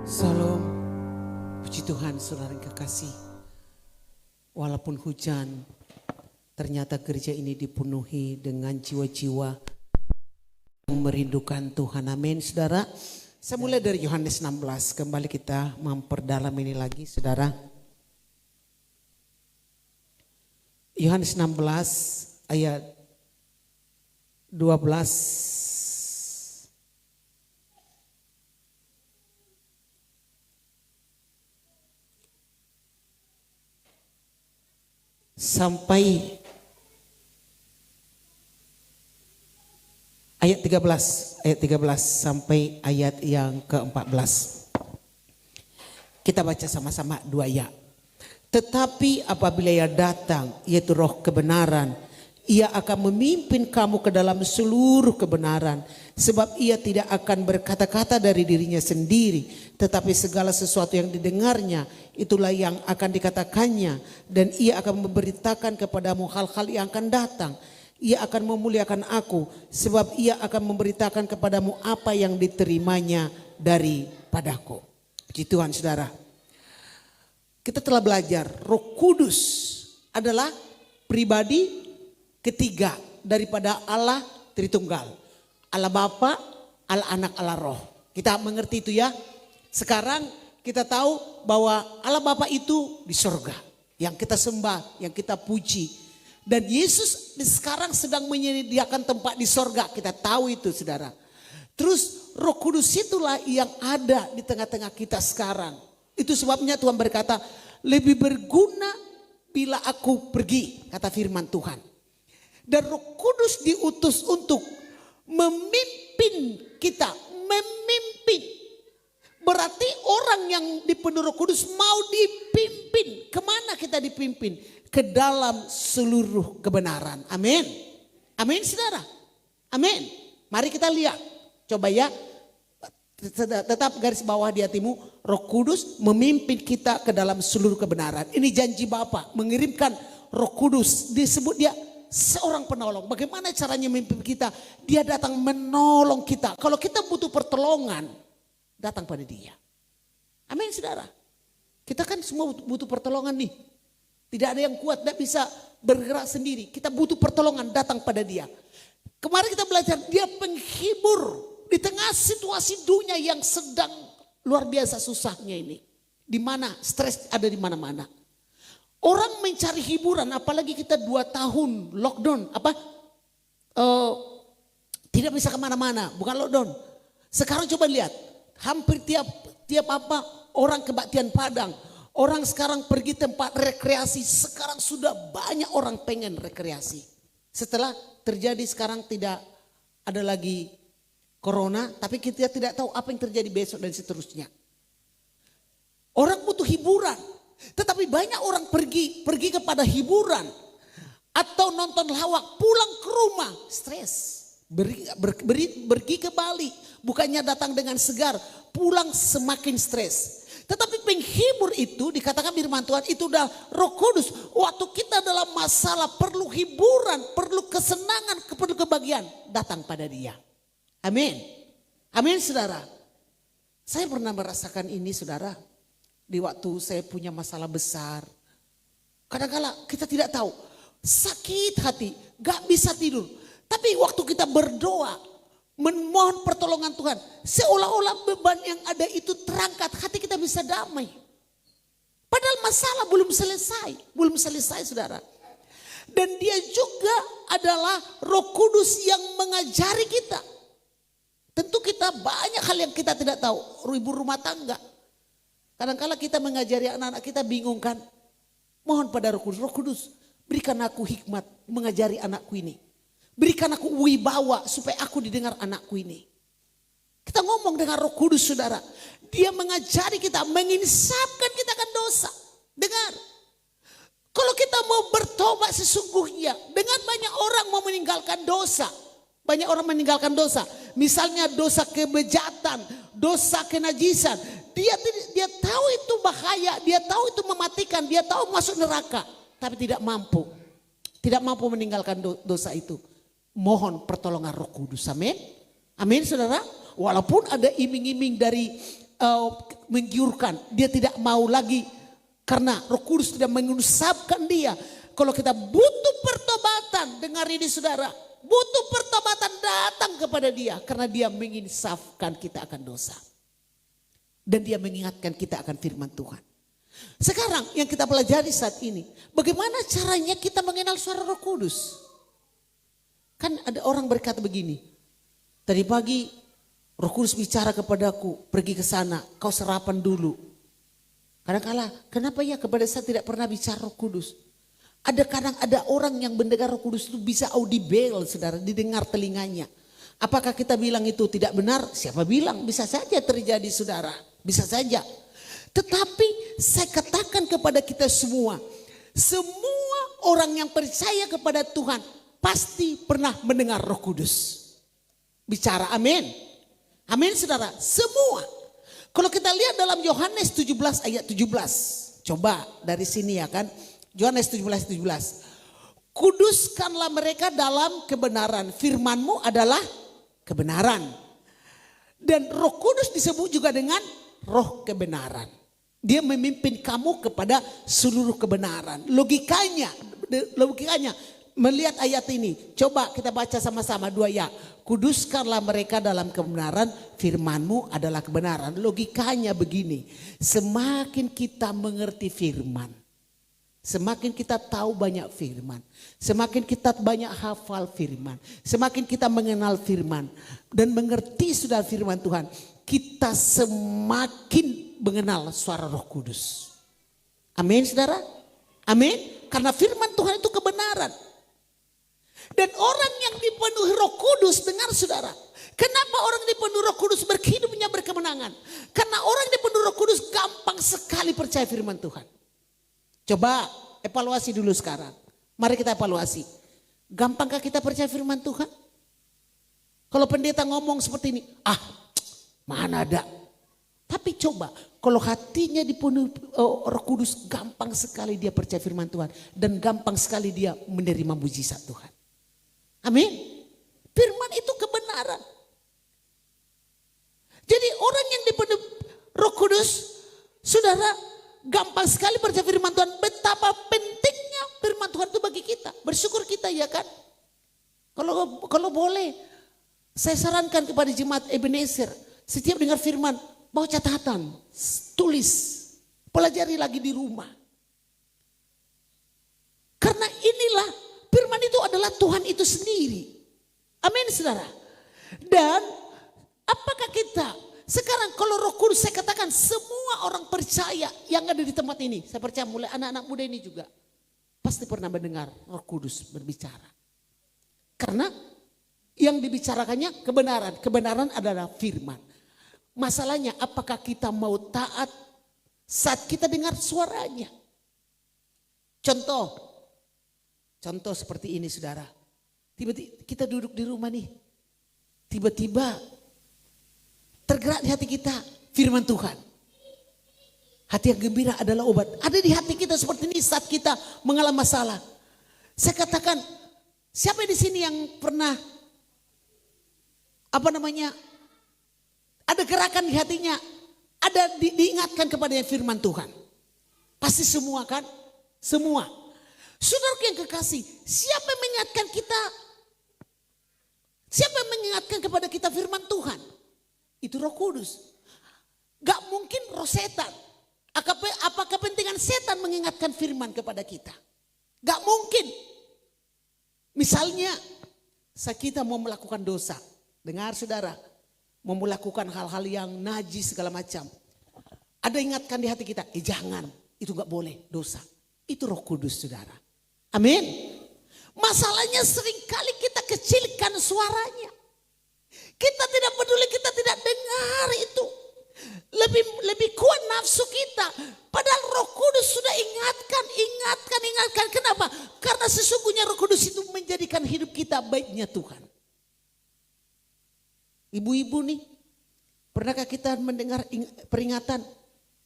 Salam, puji Tuhan saudara yang kekasih. Walaupun hujan, ternyata gereja ini dipenuhi dengan jiwa-jiwa yang merindukan Tuhan. Amin saudara. Saya mulai dari Yohanes 16, kembali kita memperdalam ini lagi saudara. Yohanes 16 ayat 12. Sampai ayat 13 sampai ayat yang ke-14. Kita baca sama-sama 2 ayat. Tetapi apabila ia datang, yaitu roh kebenaran, ia akan memimpin kamu ke dalam seluruh kebenaran. Sebab ia tidak akan berkata-kata dari dirinya sendiri, tetapi segala sesuatu yang didengarnya, itulah yang akan dikatakannya. Dan ia akan memberitakan kepadamu hal-hal yang akan datang. Ia akan memuliakan aku, sebab ia akan memberitakan kepadamu apa yang diterimanya daripadaku. Puji Tuhan saudara. Kita telah belajar Roh Kudus adalah pribadi ketiga daripada Allah Tritunggal. Allah Bapa, Allah Anak, Allah Roh. Kita mengerti itu ya. Sekarang kita tahu bahwa Allah Bapa itu di sorga. Yang kita sembah, yang kita puji. Dan Yesus sekarang sedang menyediakan tempat di sorga. Kita tahu itu saudara. Terus Roh Kudus itulah yang ada di tengah-tengah kita sekarang. Itu sebabnya Tuhan berkata, lebih berguna bila aku pergi, kata firman Tuhan. Dan Roh Kudus diutus untuk memimpin kita, memimpin. Berarti orang yang dipenuhi Roh Kudus mau dipimpin. Kemana kita dipimpin? Ke dalam seluruh kebenaran. Amin. Amin saudara. Amin. Mari kita lihat. Coba ya. Tetap garis bawah di hatimu, Roh Kudus memimpin kita ke dalam seluruh kebenaran. Ini janji Bapa mengirimkan Roh Kudus, disebut dia seorang penolong. Bagaimana caranya memimpin kita? Dia datang menolong kita. Kalau kita butuh pertolongan, datang pada dia. Amin saudara. Kita kan semua butuh pertolongan nih. Tidak ada yang kuat, tidak bisa bergerak sendiri. Kita butuh pertolongan, datang pada dia. Kemarin kita belajar, dia penghibur. Di tengah situasi dunia yang sedang luar biasa susahnya ini. Di mana stres ada di mana-mana. Orang mencari hiburan, apalagi kita 2 tahun lockdown. Tidak bisa kemana-mana, bukan lockdown. Sekarang coba lihat, hampir tiap orang kebaktian Padang. Orang sekarang pergi tempat rekreasi, sekarang sudah banyak orang pengen rekreasi. Setelah terjadi sekarang tidak ada lagi Corona, tapi kita tidak tahu apa yang terjadi besok dan seterusnya. Orang butuh hiburan, tetapi banyak orang pergi kepada hiburan atau nonton lawak, pulang ke rumah stres, pergi ke Bali, bukannya datang dengan segar, pulang semakin stres. Tetapi penghibur itu dikatakan firman Tuhan itu adalah Roh Kudus. Waktu kita dalam masalah perlu hiburan, perlu kesenangan, perlu kebahagiaan, datang pada Dia. Amin. Amin saudara. Saya pernah merasakan ini saudara. Di waktu saya punya masalah besar. Kadang-kala kita tidak tahu. Sakit hati. Gak bisa tidur. Tapi waktu kita berdoa. Memohon pertolongan Tuhan. Seolah-olah beban yang ada itu terangkat. Hati kita bisa damai. Padahal masalah belum selesai. Belum selesai saudara. Dan dia juga adalah Roh Kudus yang mengajari kita. Tentu kita banyak hal yang kita tidak tahu. Ibu rumah tangga. Kadang-kala kita mengajari anak-anak kita bingung kan. Mohon pada Roh Kudus. Roh Kudus berikan aku hikmat mengajari anakku ini. Berikan aku wibawa supaya aku didengar anakku ini. Kita ngomong dengan Roh Kudus saudara. Dia mengajari kita, menginsapkan kita akan dosa. Dengar. Kalau kita mau bertobat sesungguhnya. Dengan banyak orang mau meninggalkan dosa. Banyak orang meninggalkan dosa. Misalnya dosa kebejatan, dosa kenajisan. Dia tahu itu bahaya, dia tahu itu mematikan, dia tahu masuk neraka. Tapi tidak mampu. Tidak mampu meninggalkan dosa itu. Mohon pertolongan Roh Kudus. Amin. Amin saudara. walaupun ada iming-iming dari menggiurkan, dia tidak mau lagi karena Roh Kudus tidak mengusapkan dia. Kalau kita butuh pertobatan, dengar ini saudara, butuh pertobatan, datang kepada dia karena dia menginsafkan kita akan dosa. Dan dia mengingatkan kita akan firman Tuhan. Sekarang yang kita pelajari saat ini, bagaimana caranya kita mengenal suara Roh Kudus? Kan ada orang berkata begini, tadi pagi Roh Kudus bicara kepadaku, pergi ke sana, kau sarapan dulu. Kadang-kala, kenapa ya kepada saya tidak pernah bicara Roh Kudus? Kadang ada orang yang mendengar Roh Kudus itu bisa audible, saudara, didengar telinganya. Apakah kita bilang itu tidak benar? Siapa bilang? Bisa saja terjadi, saudara. Bisa saja. Tetapi saya katakan kepada kita semua orang yang percaya kepada Tuhan pasti pernah mendengar Roh Kudus bicara. Amin. Amin, saudara. Semua. Kalau kita lihat dalam Yohanes 17 ayat 17. Coba dari sini ya kan. Yohanes 17. Kuduskanlah mereka dalam kebenaran. Firman-Mu adalah kebenaran. Dan Roh Kudus disebut juga dengan roh kebenaran. Dia memimpin kamu kepada seluruh kebenaran. Logikanya melihat ayat ini. Coba kita baca sama-sama 2 ya. Kuduskanlah mereka dalam kebenaran, firman-Mu adalah kebenaran. Logikanya begini, semakin kita mengerti firman, semakin kita tahu banyak firman, semakin kita banyak hafal firman, semakin kita mengenal firman dan mengerti sudah firman Tuhan, kita semakin mengenal suara Roh Kudus. Amin, saudara? Amin. Karena firman Tuhan itu kebenaran. Dan orang yang dipenuhi Roh Kudus, dengar saudara, kenapa orang dipenuhi Roh Kudus berhidupnya berkemenangan? Karena orang dipenuhi Roh Kudus gampang sekali percaya firman Tuhan. Coba evaluasi dulu sekarang. Mari kita evaluasi. Gampangkah kita percaya firman Tuhan? Kalau pendeta ngomong seperti ini, mana ada. Tapi coba kalau hatinya dipenuhi Roh Kudus, gampang sekali dia percaya firman Tuhan. Dan gampang sekali dia menerima mujizat Tuhan. Amin. Firman itu kebenaran. Jadi orang yang dipenuhi Roh Kudus, saudara, gampang sekali percaya firman Tuhan. Betapa pentingnya firman Tuhan itu bagi kita. Bersyukur kita ya kan. Kalau boleh, saya sarankan kepada jemaat Ebenezer, setiap dengar firman, bawa catatan, tulis, pelajari lagi di rumah. Karena inilah firman itu adalah Tuhan itu sendiri. Amin, saudara. Dan apakah kita sekarang kalau Roh Kudus, saya katakan semua orang percaya yang ada di tempat ini, saya percaya mulai anak-anak muda ini juga pasti pernah mendengar Roh Kudus berbicara. Karena yang dibicarakannya kebenaran. Kebenaran adalah firman. Masalahnya apakah kita mau taat saat kita dengar suaranya? Contoh seperti ini saudara. Tiba-tiba kita duduk di rumah nih. Tiba-tiba tergerak di hati kita firman Tuhan. Hati yang gembira adalah obat. Ada di hati kita seperti ini saat kita mengalami masalah. Saya katakan, siapa di sini yang pernah ada gerakan di hatinya, ada diingatkan kepada firman Tuhan. Pasti semua kan? Semua. Saudara yang kekasih, siapa yang mengingatkan kita? Siapa yang mengingatkan kepada kita firman Tuhan? Itu Roh Kudus. Gak mungkin roh setan. Apa kepentingan setan mengingatkan firman kepada kita? Gak mungkin. Misalnya, kita mau melakukan dosa. Dengar saudara, mau melakukan hal-hal yang najis segala macam. Ada ingatkan di hati kita, jangan, itu gak boleh, dosa. Itu Roh Kudus saudara. Amin. Masalahnya seringkali kita kecilkan suaranya. Kita tidak peduli, kita tidak dengar itu. Lebih kuat nafsu kita. Padahal Roh Kudus sudah ingatkan. Kenapa? Karena sesungguhnya Roh Kudus itu menjadikan hidup kita baiknya Tuhan. Ibu-ibu nih, pernahkah kita mendengar peringatan?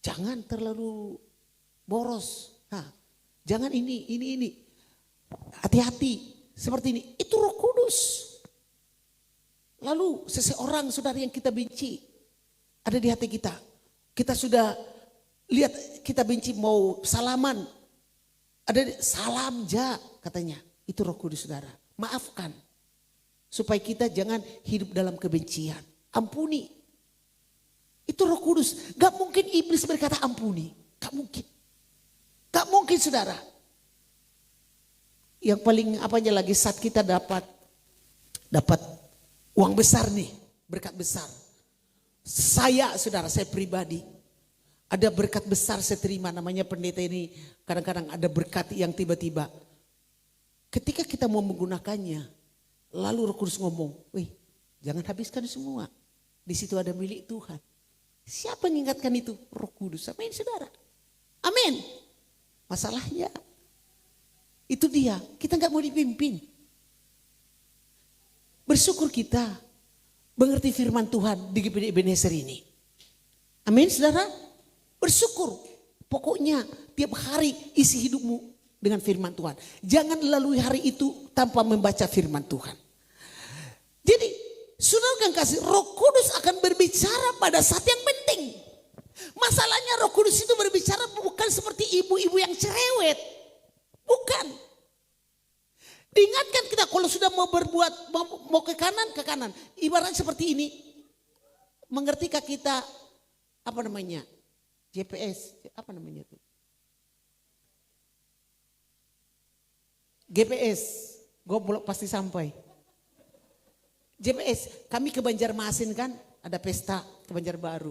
Jangan terlalu boros. Jangan ini. Hati-hati seperti ini. Itu Roh Kudus. Lalu seseorang saudara yang kita benci ada di hati kita. Kita sudah lihat kita benci mau salaman. Ada salam ja katanya. Itu Roh Kudus saudara. Maafkan. Supaya kita jangan hidup dalam kebencian. Ampuni. Itu Roh Kudus. Gak mungkin iblis berkata ampuni. Gak mungkin. Gak mungkin saudara. Yang paling apanya lagi saat kita dapat uang besar nih. Berkat besar. Saya saudara, saya pribadi. Ada berkat besar saya terima, namanya pendeta ini kadang-kadang ada berkat yang tiba-tiba. Ketika kita mau menggunakannya, lalu Roh Kudus ngomong, wih jangan habiskan semua. Di situ ada milik Tuhan. Siapa yang mengingatkan itu? Roh Kudus. Amin saudara. Amin. Masalahnya, itu dia, kita gak mau dipimpin. Bersyukur kita mengerti firman Tuhan di GPD Ebenezer ini. Amin saudara. Bersyukur. Pokoknya tiap hari isi hidupmu dengan firman Tuhan. Jangan lalui hari itu tanpa membaca firman Tuhan. Jadi saudara yang kasih, Roh Kudus akan berbicara pada saat yang penting. Masalahnya Roh Kudus itu berbicara bukan seperti ibu-ibu yang cerewet. Bukan. Diingatkan kita kalau sudah mau berbuat, mau ke kanan. Ibaratnya seperti ini. Mengertikah kita apa namanya? GPS, apa namanya itu? GPS, goblok pasti sampai. GPS, kami ke Banjarmasin kan, ada pesta ke Banjarbaru.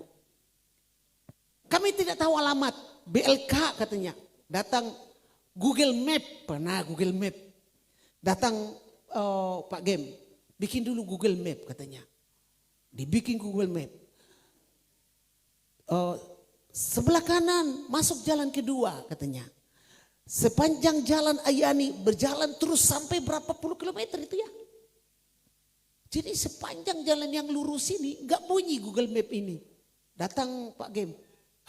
Kami tidak tahu alamat, BLK katanya. Datang Google Map, pernah Google Map. Datang Pak Gem, bikin dulu Google Map katanya. Dibikin Google Map. Sebelah kanan masuk jalan kedua katanya. Sepanjang jalan Ayani berjalan terus sampai berapa puluh kilometer itu ya. Jadi sepanjang jalan yang lurus ini gak bunyi Google Map ini. Datang Pak Gem,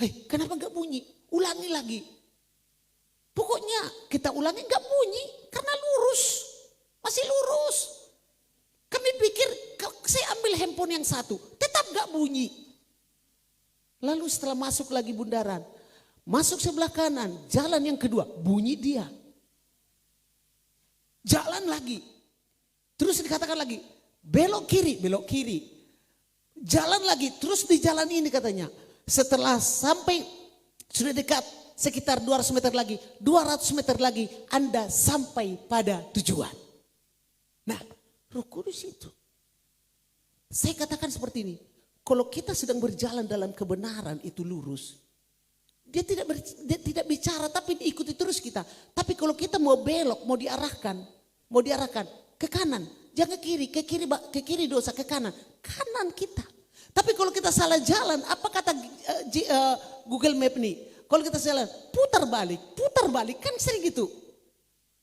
hei kenapa gak bunyi? Ulangi lagi. Pokoknya kita ulangi gak bunyi karena lurus. Masih lurus. Kami pikir saya ambil handphone yang satu tetap gak bunyi. Lalu setelah masuk lagi bundaran, masuk sebelah kanan, jalan yang kedua, bunyi dia. Jalan lagi. Terus dikatakan lagi, belok kiri. Jalan lagi, terus di jalan ini katanya. Setelah sampai, sudah dekat sekitar 200 meter lagi, Anda sampai pada tujuan. Nah, Roh Kudus itu. Saya katakan seperti ini. Kalau kita sedang berjalan dalam kebenaran itu lurus. Dia tidak bicara tapi diikuti terus kita. Tapi kalau kita mau belok, mau diarahkan ke kanan. Jangan ke kiri dosa, ke kanan. Kanan kita. Tapi kalau kita salah jalan, apa kata Google Map nih? Kalau kita salah, putar balik. Kan sering gitu.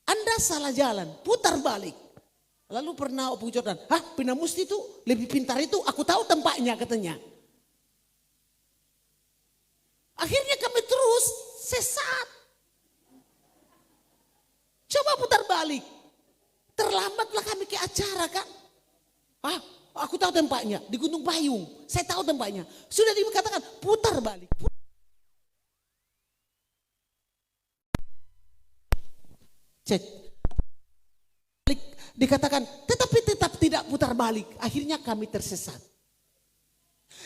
Anda salah jalan, putar balik. Lalu pernah Opung Jordan, Pindah Musti itu lebih pintar itu, aku tahu tempatnya katanya. Akhirnya kami terus sesat. Coba putar balik. Terlambatlah kami ke acara kan. Aku tahu tempatnya, di Gunung Payung. Saya tahu tempatnya. Sudah dikatakan putar balik. Cek. Dikatakan tetapi tetap tidak putar balik. Akhirnya kami tersesat.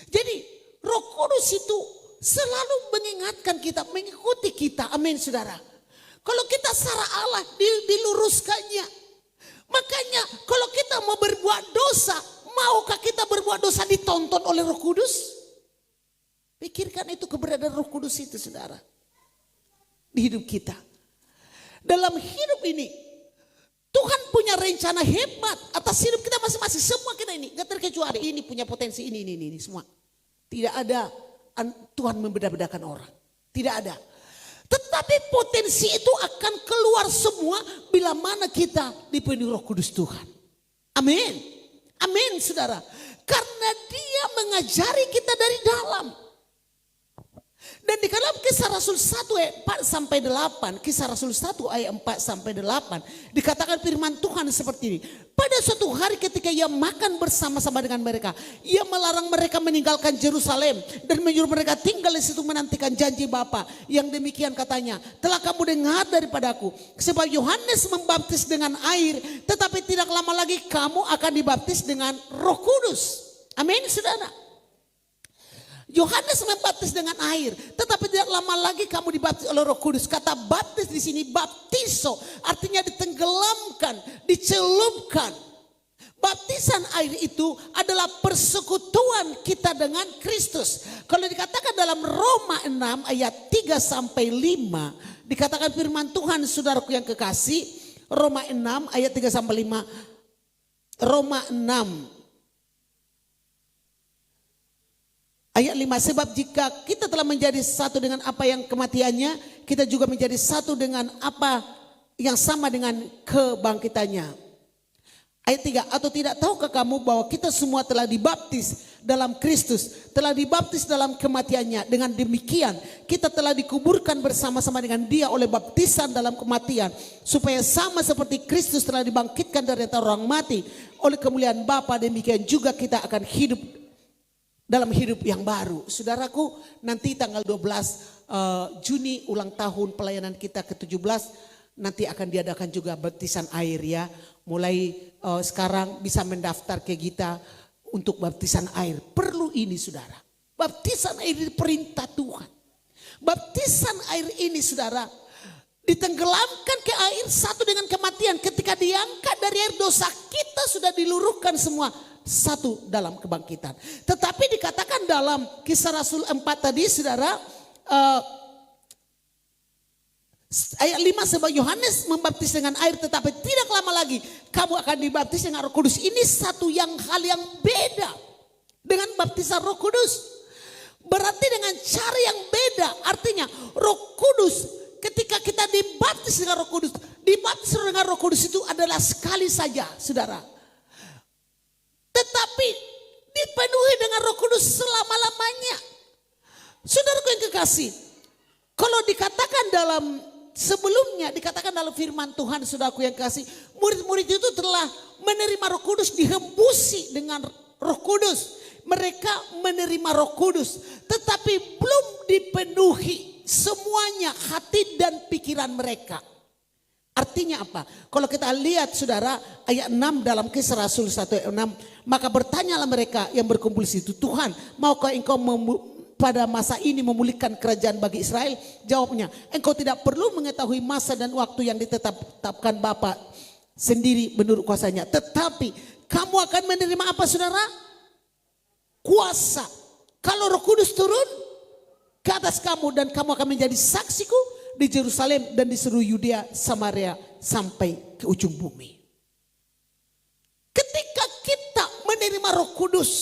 Jadi Roh Kudus itu selalu mengingatkan kita, mengikuti kita. Amin saudara. Kalau kita salah Allah diluruskannya. Makanya kalau kita mau berbuat dosa, maukah kita berbuat dosa ditonton oleh Roh Kudus? Pikirkan itu keberadaan Roh Kudus itu saudara. Di hidup kita. Dalam hidup ini Tuhan punya rencana hebat atas hidup kita masing-masing. Semua kita ini, gak terkecuali ini punya potensi ini semua. Tidak ada Tuhan membeda-bedakan orang. Tidak ada. Tetapi potensi itu akan keluar semua bila mana kita dipenuhi Roh Kudus Tuhan. Amin. Amin saudara. Karena dia mengajari kita dari dalam. Dan di dalam Kisah Rasul 1 ayat 4 sampai 8, Kisah Rasul 1 ayat 4 sampai 8, dikatakan firman Tuhan seperti ini. Pada suatu hari ketika ia makan bersama-sama dengan mereka, ia melarang mereka meninggalkan Yerusalem dan menyuruh mereka tinggal di situ menantikan janji Bapa. Yang demikian katanya, telah kamu dengar daripadaku, sebab Yohanes membaptis dengan air, tetapi tidak lama lagi kamu akan dibaptis dengan Roh Kudus. Amin, saudara. Yohanes membaptis dengan air, tetapi tidak lama lagi kamu dibaptis oleh Roh Kudus. Kata baptis di sini baptiso, artinya ditenggelamkan, dicelupkan. Baptisan air itu adalah persekutuan kita dengan Kristus. Kalau dikatakan dalam Roma 6 ayat 3 sampai 5, dikatakan firman Tuhan, saudaraku yang kekasih, Roma 6 ayat 3 sampai 5. Roma 6 ayat 5, sebab jika kita telah menjadi satu dengan apa yang kematiannya, kita juga menjadi satu dengan apa yang sama dengan kebangkitannya. Ayat 3, atau tidak tahukah kamu bahwa kita semua telah dibaptis dalam Kristus, telah dibaptis dalam kematiannya. Dengan demikian kita telah dikuburkan bersama-sama dengan dia oleh baptisan dalam kematian, supaya sama seperti Kristus telah dibangkitkan dari antara orang mati oleh kemuliaan Bapa, demikian juga kita akan hidup dalam hidup yang baru. Saudaraku, nanti tanggal 12 Juni ulang tahun pelayanan kita ke-17, nanti akan diadakan juga baptisan air ya. Mulai sekarang bisa mendaftar ke kita untuk baptisan air. Perlu ini saudara. Baptisan air ini perintah Tuhan. Baptisan air ini saudara, ditenggelamkan ke air satu dengan kematian. Ketika diangkat dari air, dosa kita sudah diluruhkan semua satu dalam kebangkitan. Tetapi dikatakan dalam Kisah Rasul 4 tadi saudara, ayat 5, sebab Yohanes membaptis dengan air, tetapi tidak lama lagi kamu akan dibaptis dengan Roh Kudus. Ini satu hal yang beda dengan baptisan Roh Kudus. Berarti dengan cara yang beda. Artinya Roh Kudus, ketika kita dibaptis dengan Roh Kudus, dibaptis dengan Roh Kudus itu adalah sekali saja saudara. Tetapi dipenuhi dengan Roh Kudus selama-lamanya. Saudaraku yang kekasih, kalau dikatakan dalam sebelumnya, dikatakan dalam firman Tuhan, saudaraku yang kekasih, murid-murid itu telah menerima Roh Kudus, dihembusi dengan Roh Kudus. Mereka menerima Roh Kudus, tetapi belum dipenuhi semuanya hati dan pikiran mereka. Artinya apa? Kalau kita lihat saudara ayat 6 dalam Kisah Rasul 1 ayat 6. Maka bertanyalah mereka yang berkumpul di situ, Tuhan, maukah engkau pada masa ini memulihkan kerajaan bagi Israel? Jawabnya, engkau tidak perlu mengetahui masa dan waktu yang ditetapkan Bapa sendiri menurut kuasanya. Tetapi kamu akan menerima apa saudara? Kuasa. Kalau Roh Kudus turun ke atas kamu, dan kamu akan menjadi saksiku di Yerusalem dan di seluruh Yudea, Samaria sampai ke ujung bumi. Ketika kita menerima Roh Kudus,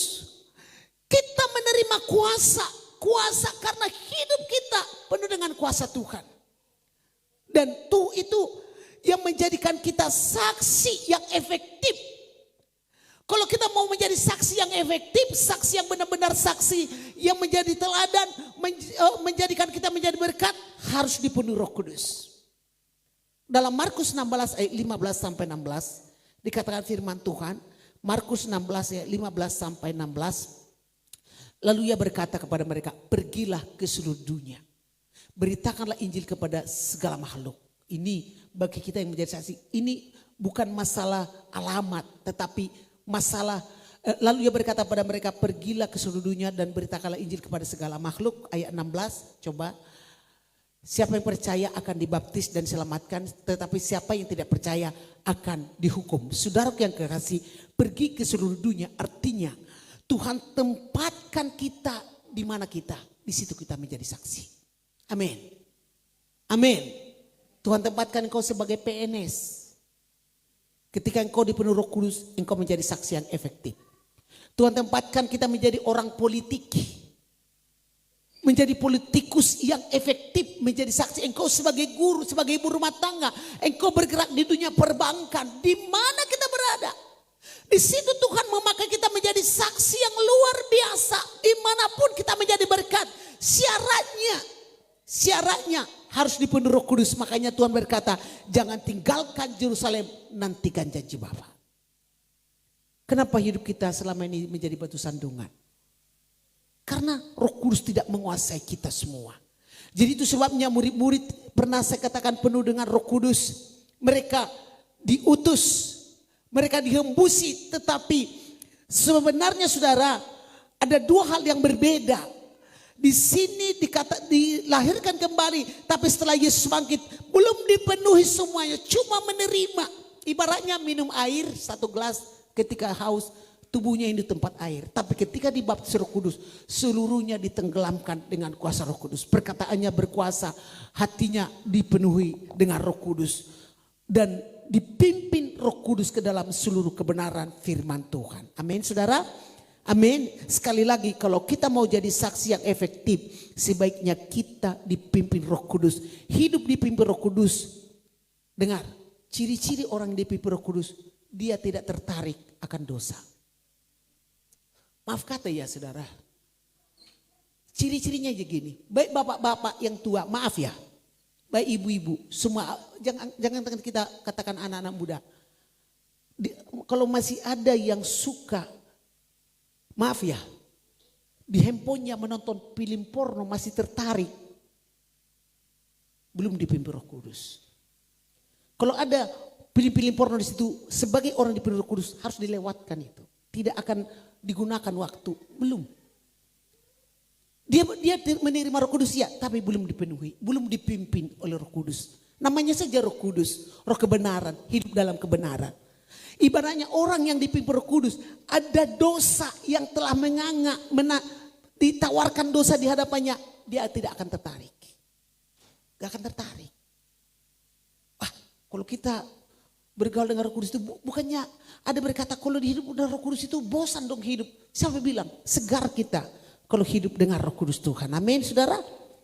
kita menerima kuasa. Kuasa karena hidup kita penuh dengan kuasa Tuhan. Dan itu yang menjadikan kita saksi yang efektif. Kalau kita mau menjadi saksi yang efektif, saksi yang benar-benar saksi yang menjadi teladan, menjadikan kita menjadi berkat, harus dipenuhi Roh Kudus. Dalam Markus 16 ayat 15 sampai 16 dikatakan firman Tuhan, Markus 16 ayat 15 sampai 16. Lalu ia berkata kepada mereka, pergilah ke seluruh dunia, beritakanlah Injil kepada segala makhluk. Ini bagi kita yang menjadi saksi, ini bukan masalah alamat, tetapi masalah. Lalu ia berkata pada mereka, pergilah ke seluruh dunia dan beritakanlah Injil kepada segala makhluk. Ayat 16, coba. Siapa yang percaya akan dibaptis dan diselamatkan, tetapi siapa yang tidak percaya akan dihukum. Saudara yang kekasih, pergi ke seluruh dunia artinya Tuhan tempatkan kita di mana kita, di situ kita menjadi saksi. Amin. Amin. Tuhan tempatkan engkau sebagai PNS. Ketika engkau dipenuhi Roh Kudus, engkau menjadi saksi yang efektif. Tuhan tempatkan kita menjadi orang politik, menjadi politikus yang efektif, menjadi saksi. Engkau sebagai guru, sebagai ibu rumah tangga, engkau bergerak di dunia perbankan, di mana kita berada. Di situ Tuhan memakai kita menjadi saksi yang luar biasa. Dimanapun kita menjadi berkat. Syaratnya Syaratnya harus dipenuhi Roh Kudus. Makanya Tuhan berkata, jangan tinggalkan Yerusalem, nantikan janji Bapa. Kenapa hidup kita selama ini menjadi batu sandungan? Karena Roh Kudus tidak menguasai kita semua. Jadi itu sebabnya murid-murid pernah saya katakan penuh dengan Roh Kudus. Mereka diutus, mereka dihembusi, tetapi sebenarnya saudara ada dua hal yang berbeda. Di sini dilahirkan kembali, tapi setelah Yesus bangkit belum dipenuhi semuanya, cuma menerima. Ibaratnya minum air satu gelas. Ketika haus, tubuhnya ini tempat air. Tapi ketika dibaptis Roh Kudus, seluruhnya ditenggelamkan dengan kuasa Roh Kudus. Perkataannya berkuasa, hatinya dipenuhi dengan Roh Kudus. Dan dipimpin Roh Kudus ke dalam seluruh kebenaran firman Tuhan. Amin saudara. Amin. Sekali lagi, kalau kita mau jadi saksi yang efektif, sebaiknya kita dipimpin Roh Kudus. Hidup dipimpin Roh Kudus. Dengar, ciri-ciri orang dipimpin Roh Kudus, dia tidak tertarik akan dosa. Maaf kata ya saudara. Ciri-cirinya aja gini. Baik bapak-bapak yang tua, maaf ya. Baik ibu-ibu, semua jangan kita katakan anak-anak muda. Kalau masih ada yang suka, maaf ya, di handphonenya menonton film porno masih tertarik, belum dipimpin Roh Kudus. Kalau ada film-film porno di situ, sebagai orang dipimpin Roh Kudus harus dilewatkan itu. Tidak akan digunakan waktu, belum. Dia menerima Roh Kudus ya, tapi belum dipenuhi, belum dipimpin oleh Roh Kudus. Namanya saja Roh Kudus, Roh kebenaran, hidup dalam kebenaran. Ibaratnya orang yang dipimpin Roh Kudus, ada dosa yang telah menganga, ditawarkan dosa di hadapannya, dia tidak akan tertarik. Gak akan tertarik. Kalau kita bergaul dengan Roh Kudus itu, bukannya ada berkata kalau hidup dengan Roh Kudus itu bosan dong hidup. Siapa bilang? Segar kita kalau hidup dengan Roh Kudus Tuhan. Amin saudara.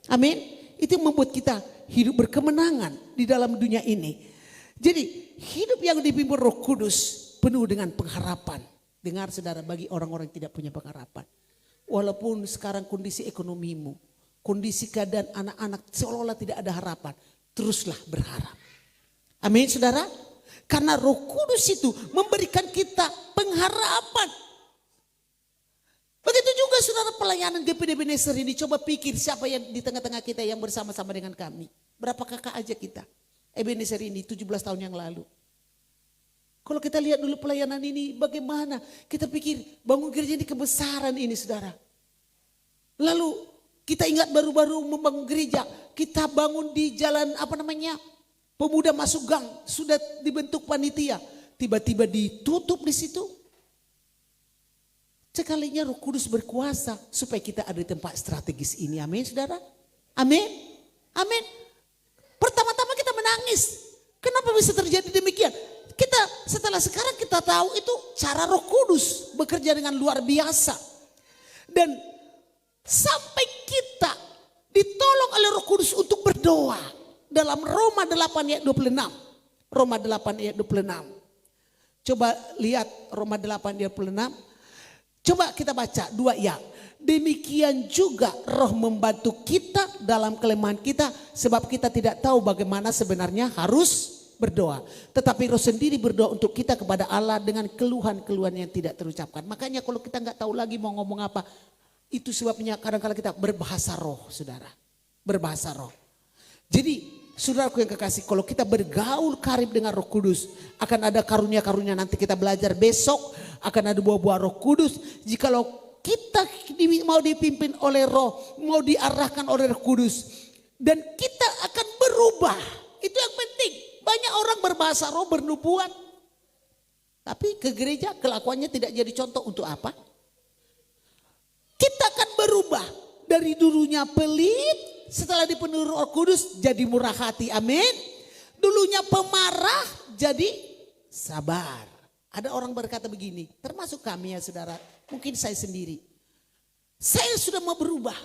Amin. Itu yang membuat kita hidup berkemenangan di dalam dunia ini. Jadi hidup yang dipimpin Roh Kudus penuh dengan pengharapan. Dengar saudara, bagi orang-orang yang tidak punya pengharapan. Walaupun sekarang kondisi ekonomimu, kondisi keadaan anak-anak seolah-olah tidak ada harapan. Teruslah berharap. Amin saudara. Karena Roh Kudus itu memberikan kita pengharapan. Begitu juga saudara pelayanan GPD Ebenezer ini. Coba pikir siapa yang di tengah-tengah kita yang bersama-sama dengan kami. Berapa kakak aja kita. Ebenezer ini 17 tahun yang lalu. Kalau kita lihat dulu pelayanan ini bagaimana. Kita pikir bangun gereja ini kebesaran ini saudara. Lalu kita ingat baru-baru membangun gereja. Kita bangun di jalan Pemuda masuk gang, sudah dibentuk panitia. Tiba-tiba ditutup di situ. Sekalinya Roh Kudus berkuasa supaya kita ada di tempat strategis ini. Amin saudara. Amin. Amin. Pertama-tama kita menangis. Kenapa bisa terjadi demikian? Setelah sekarang kita tahu itu cara Roh Kudus bekerja dengan luar biasa. Dan sampai kita ditolong oleh Roh Kudus untuk berdoa. Dalam Roma 8 ayat 26. Roma 8 ayat 26. Coba lihat Roma 8 ayat 26. Coba kita baca 2 ya. Demikian juga Roh membantu kita dalam kelemahan kita. Sebab kita tidak tahu bagaimana sebenarnya harus berdoa. Tetapi Roh sendiri berdoa untuk kita kepada Allah dengan keluhan-keluhan yang tidak terucapkan. Makanya kalau kita nggak tahu lagi mau ngomong apa. Itu sebabnya kadang-kadang kita berbahasa roh saudara. Berbahasa roh. Jadi saudaraku yang kekasih, kalau kita bergaul karib dengan Roh Kudus, akan ada karunia-karunia nanti kita belajar besok, akan ada buah-buah Roh Kudus. Jikalau kita mau dipimpin oleh Roh, mau diarahkan oleh Roh Kudus, dan kita akan berubah. Itu yang penting. Banyak orang berbahasa roh, bernubuat, tapi ke gereja kelakuannya tidak jadi contoh. Untuk apa? Kita akan berubah dari dulunya pelit. Setelah dipenuhi Roh Kudus jadi murah hati, amin. Dulunya pemarah jadi sabar. Ada orang berkata begini, termasuk kami ya saudara, mungkin saya sendiri. Saya sudah mau berubah.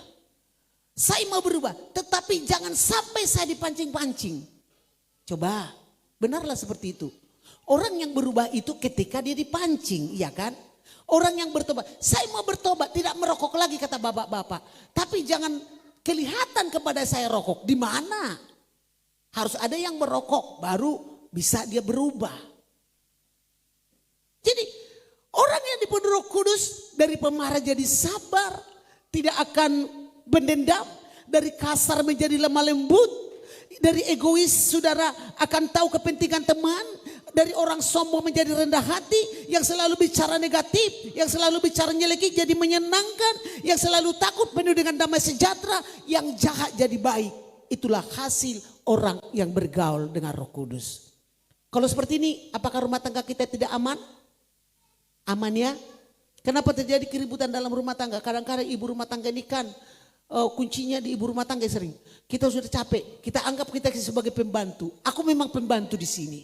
Saya mau berubah, tetapi jangan sampai saya dipancing-pancing. Coba, benarlah seperti itu. Orang yang berubah itu ketika dia dipancing, iya kan? Orang yang bertobat, saya mau bertobat, tidak merokok lagi kata bapak-bapak. Tapi jangan kelihatan kepada saya rokok. Di mana? Harus ada yang merokok baru bisa dia berubah. Jadi orang yang dipenuhi Roh Kudus dari pemarah jadi sabar, tidak akan mendendam, dari kasar menjadi lemah lembut, dari egois saudara akan tahu kepentingan teman, dari orang sombong menjadi rendah hati, yang selalu bicara negatif, yang selalu bicara nyelekit jadi menyenangkan, yang selalu takut penuh dengan damai sejahtera, yang jahat jadi baik. Itulah hasil orang yang bergaul dengan Roh Kudus. Kalau seperti ini, apakah rumah tangga kita tidak aman? Aman ya? Kenapa terjadi keributan dalam rumah tangga? Kadang-kadang ibu rumah tangga ini kan kuncinya di ibu rumah tangga sering. Kita sudah capek, kita anggap kita sebagai pembantu. Aku memang pembantu di sini.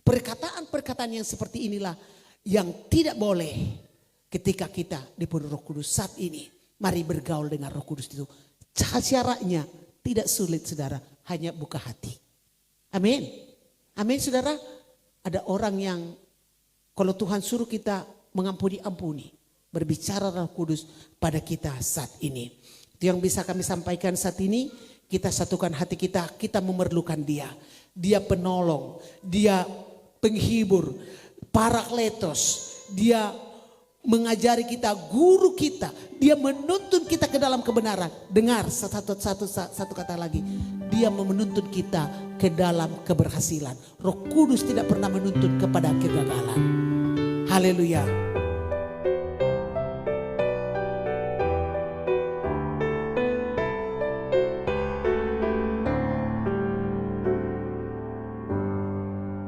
Perkataan-perkataan yang seperti inilah yang tidak boleh ketika kita dipenuhi Roh Kudus saat ini. Mari bergaul dengan Roh Kudus itu. Syaratnya tidak sulit saudara, hanya buka hati. Amin. Amin saudara. Ada orang yang kalau Tuhan suruh kita mengampuni, ampuni. Berbicara Roh Kudus pada kita saat ini. Itu yang bisa kami sampaikan saat ini. Kita satukan hati kita, kita memerlukan Dia. Dia penolong, Dia penghibur, parakletos, Dia mengajari kita, guru kita, Dia menuntun kita ke dalam kebenaran. Dengar satu kata lagi, Dia menuntun kita ke dalam keberhasilan. Roh Kudus tidak pernah menuntun kepada kegagalan. Haleluya.